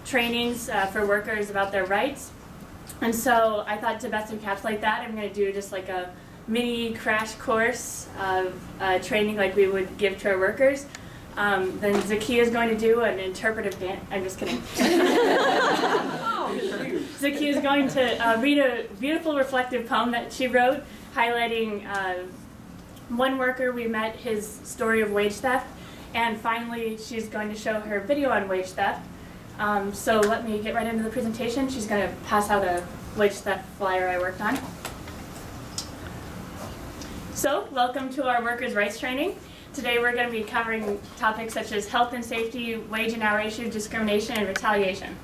trainings for workers about their rights. And so I thought to best encapsulate that, I'm going to do just like a mini crash course of training like we would give to our workers. Then Zakiya is going to do an interpretive dance. I'm just kidding. Zakiya is going to read a beautiful reflective poem that she wrote, highlighting one worker we met, his story of wage theft, and finally she's going to show her video on wage theft. So let me get right into the presentation. She's going to pass out a wage theft flyer I worked on. So, welcome to our workers' rights training. Today we're going to be covering topics such as health and safety, wage and hour issue, discrimination, and retaliation.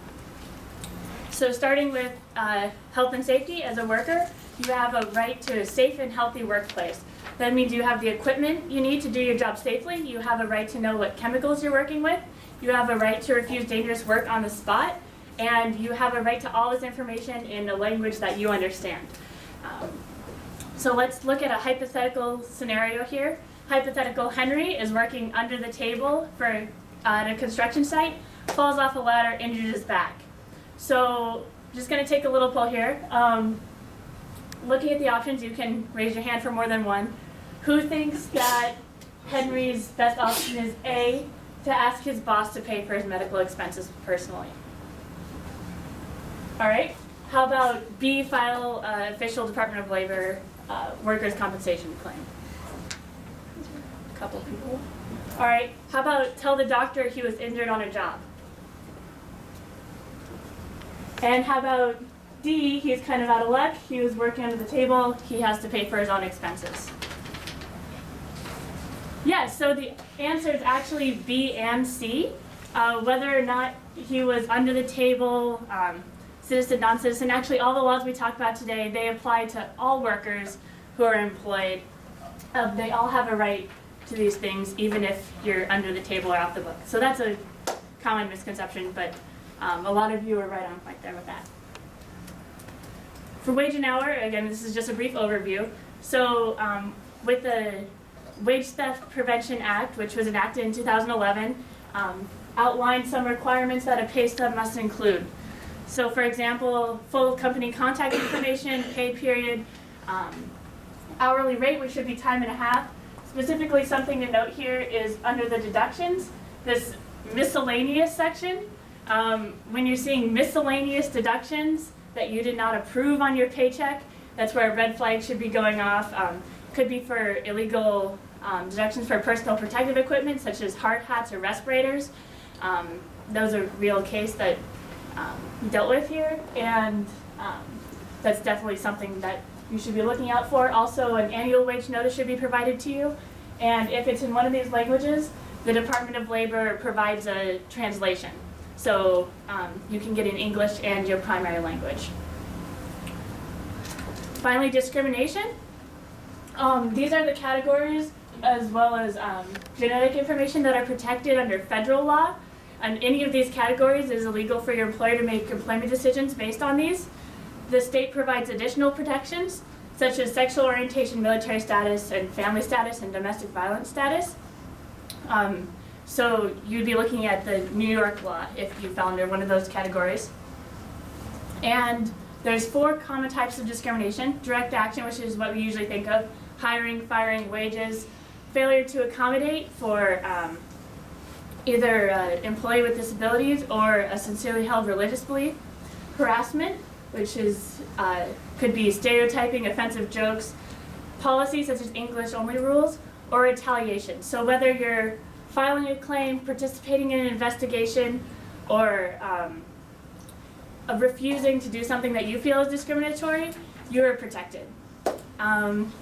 So starting with health and safety, as a worker, you have a right to a safe and healthy workplace. That means you have the equipment you need to do your job safely. You have a right to know what chemicals you're working with. You have a right to refuse dangerous work on the spot. And you have a right to all this information in a language that you understand. So let's look at a hypothetical scenario here. Hypothetical Henry is working under the table at a construction site, falls off a ladder, injures his back. So just going to take a little poll here. Looking at the options, you can raise your hand for more than one. Who thinks that Henry's best option is A, to ask his boss to pay for his medical expenses personally? All right. How about B, file official Department of Labor workers' compensation claim? A couple of people. All right. How about tell the doctor he was injured on a job? And how about D, he's kind of out of luck. He was working under the table. He has to pay for his own expenses. Yes, so the answer is actually B and C. Whether or not he was under the table, citizen, non-citizen, actually all the laws we talked about today, they apply to all workers who are employed. They all have a right to these things, even if you're under the table or off the book. So that's a common misconception, but a lot of you are right on point there with that. For wage and hour, again, this is just a brief overview. So with the Wage Theft Prevention Act, which was enacted in 2011, outlined some requirements that a pay stub must include. So for example, full company contact information, pay period, hourly rate, which should be time and a half. Specifically, something to note here is under the deductions, this miscellaneous section. When you're seeing miscellaneous deductions that you did not approve on your paycheck, that's where a red flag should be going off. Could be for illegal deductions for personal protective equipment, such as hard hats or respirators. Those are a real case that we dealt with here, and that's definitely something that you should be looking out for. Also, an annual wage notice should be provided to you, and if it's in one of these languages, the Department of Labor provides a translation. So you can get in English and your primary language. Finally, discrimination. These are the categories as well as genetic information that are protected under federal law. And any of these categories is illegal for your employer to make employment decisions based on these. The state provides additional protections, such as sexual orientation, military status, and family status, and domestic violence status. So you'd be looking at the New York law if you fell under one of those categories. And there's 4 common types of discrimination. Direct action, which is what we usually think of, hiring, firing, wages, failure to accommodate for either an employee with disabilities or a sincerely held religious belief, harassment, which is could be stereotyping, offensive jokes, policies such as English-only rules, or retaliation. So whether you're filing a claim, participating in an investigation, or refusing to do something that you feel is discriminatory, you are protected.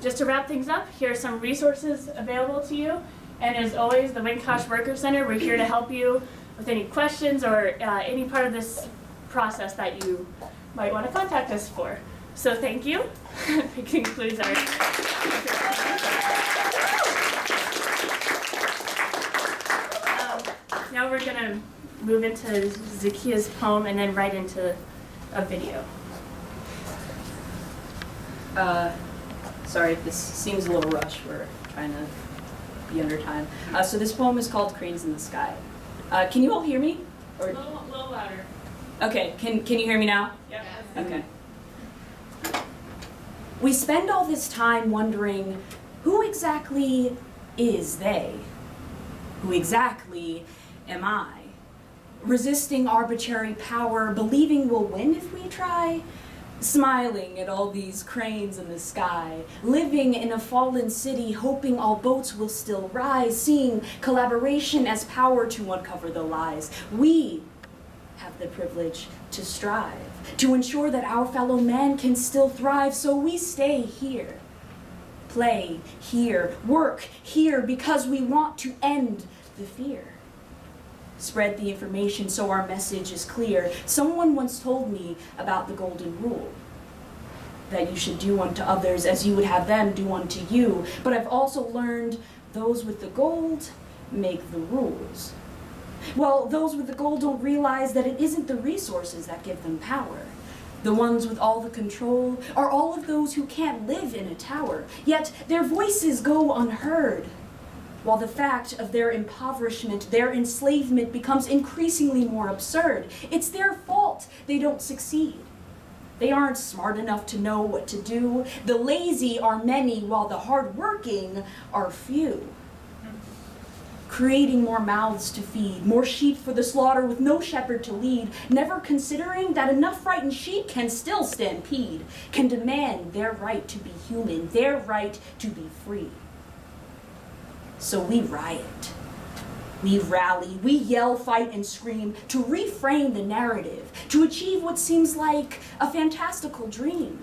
Just to wrap things up, here are some resources available to you. And as always, the Winkosh Worker Center, we're here to help you with any questions or any part of this process that you might want to contact us for. So thank you. That concludes our now we're going to move into Zakiya's poem and then right into a video. Sorry if this seems a little rushed. We're trying to be under time. So this poem is called Cranes in the Sky. Can you all hear me? Or A little louder. Okay, can you hear me now? Yes. Okay. We spend all this time wondering, who exactly is they? Who exactly am I? Resisting arbitrary power, believing we'll win if we try, smiling at all these cranes in the sky, living in a fallen city, hoping all boats will still rise, seeing collaboration as power to uncover the lies. We have the privilege to strive, to ensure that our fellow man can still thrive, so we stay here. Play here, work here, because we want to end the fear. Spread the information so our message is clear. Someone once told me about the golden rule, that you should do unto others as you would have them do unto you. But I've also learned those with the gold make the rules. Well, those with the gold don't realize that it isn't the resources that give them power. The ones with all the control are all of those who can't live in a tower, yet their voices go unheard. While the fact of their impoverishment, their enslavement becomes increasingly more absurd. It's their fault they don't succeed. They aren't smart enough to know what to do. The lazy are many, while the hardworking are few. Creating more mouths to feed, more sheep for the slaughter with no shepherd to lead, never considering that enough frightened sheep can still stampede, can demand their right to be human, their right to be free. So we riot, we rally, we yell, fight, and scream to reframe the narrative, to achieve what seems like a fantastical dream,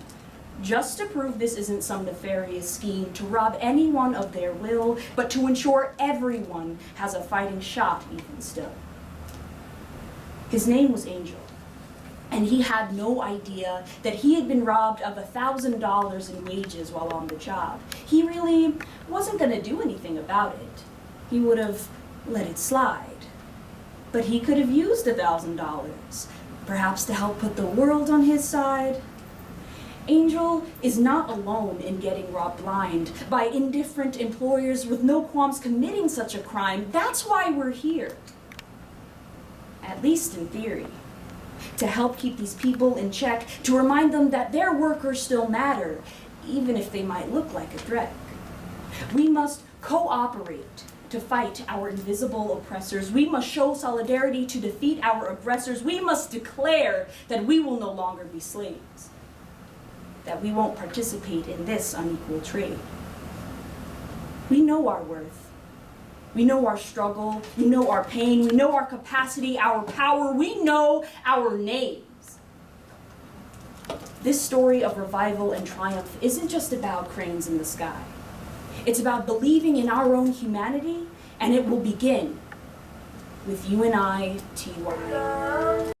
just to prove this isn't some nefarious scheme to rob anyone of their will, but to ensure everyone has a fighting shot even still. His name was Angel, and he had no idea that he had been robbed of $1,000 in wages while on the job. He really wasn't going to do anything about it. He would have let it slide. But he could have used $1,000, perhaps to help put the world on his side. Angel is not alone in getting robbed blind by indifferent employers with no qualms committing such a crime. That's why we're here, at least in theory, to help keep these people in check, to remind them that their workers still matter, even if they might look like a threat. We must cooperate to fight our invisible oppressors. We must show solidarity to defeat our aggressors. We must declare that we will no longer be slaves, that we won't participate in this unequal trade. We know our worth. We know our struggle. We know our pain. We know our capacity, our power. We know our names. This story of revival and triumph isn't just about cranes in the sky. It's about believing in our own humanity, and it will begin with you and I, TY.